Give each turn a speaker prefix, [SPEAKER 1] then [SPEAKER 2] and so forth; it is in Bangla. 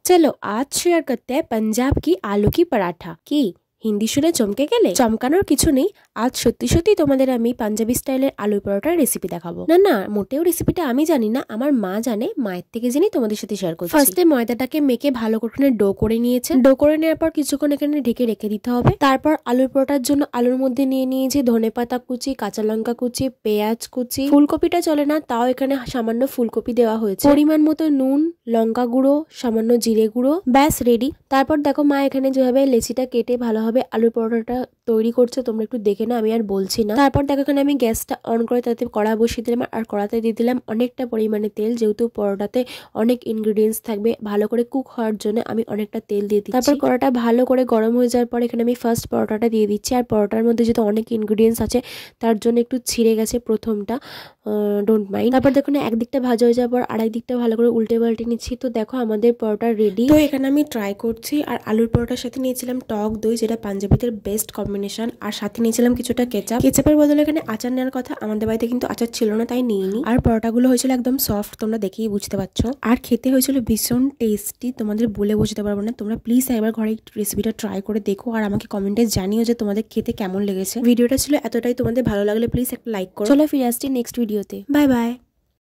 [SPEAKER 1] चलो आज शेयर करते हैं पंजाब की आलू की पराठा की হিন্দি শুনে চমকে গেলে? চমকানোর কিছু নেই। আজ সত্যি সত্যি তোমাদের আমি পাঞ্জাবি স্টাইলের আলু পরোটার রেসিপি দেখাবো। না মোটেও রেসিপিটা আমি জানি না, আমার মা জানে, মায়ের থেকে জেনে তোমাদের সাথে শেয়ার করছি। ফার্স্টে ময়দাটাকে মেখে ভালো করে ডো করে নিয়েছে। ডো করে নেওয়ার পর কিছুক্ষণ এখানে ঢেকে রেখে দিতে হবে। তারপর আলুর পরোটার জন্য আলুর মধ্যে নিয়ে নিয়েছি ধনেপাতা কুচি, কাঁচা লঙ্কা কুচি, পেঁয়াজ কুচি। ফুলকপিটা চলে না, তাও এখানে সামান্য ফুলকপি দেওয়া হয়েছে। পরিমাণ মতো নুন, লঙ্কা গুঁড়ো, সামান্য জিরে গুঁড়ো, ব্যাস রেডি। তারপর দেখো মা এখানে যেভাবে লেচিটা কেটে ভালোভাবে আলুর পরোটাটা তৈরি করছে, তোমরা একটু দেখে না, আমি আর বলছি না। তারপর দেখো এখানে আমি গ্যাসটা অন করে তাতে কড়া বসিয়ে দিলাম আর কড়াতে দিয়ে দিলাম অনেকটা পরিমাণে তেল। যেহেতু পরোটাতে অনেক ইনগ্রিডিয়েন্টস থাকবে, ভালো করে কুক হওয়ার জন্য আমি অনেকটা তেল দিয়ে দিচ্ছি। তারপর কড়াটা ভালো করে গরম হয়ে যাওয়ার পর এখানে আমি ফার্স্ট পরোটাটা দিয়ে দিচ্ছি। আর পরোটার মধ্যে যেহেতু অনেক ইনগ্রিডিয়েন্টস আছে তার জন্য একটু ছিঁড়ে গেছে প্রথমটা, ডোন্ট মাইন্ড। তারপর দেখো না একদিকটা ভাজা হয়ে যাওয়ার পর আরেক দিকটা ভালো করে উল্টে পাল্টে নিচ্ছি। তো দেখো আমাদের পরোটা রেডি। তো এখানে আমি ট্রাই করছি। আর আলুর পরোটার সাথে নিয়েছিলাম টক দই, যেটা পাঞ্জাবিদের বেস্ট কম্বিনেশন। আর সাথে নিয়েছিলাম কিছুটা কেচাপ। কেচাপের বদলে এখানে আচার নেওয়ার কথা, আমাদের বাড়িতে কিন্তু আচার ছিল না, তাই নিইনি। আর পরোটাগুলো হয়েছিল একদম সফট, তোমরা দেখেই বুঝতে পারছো। আর খেতে হয়েছিল ভীষণ টেস্টি, তোমাদের বলে বুঝতে পারবো না। তোমরা প্লিজ একবার ঘরে রেসিপিটা ট্রাই করে দেখো আর আমাকে কমেন্টে জানিও যে তোমাদের খেতে কেমন লেগেছে। ভিডিওটা ছিল এতটাই, তোমাদের ভালো লাগলে প্লিজ একটা লাইক করো। চলো ফিরে আসছি নেক্সট ভিডিওতে। Bye bye.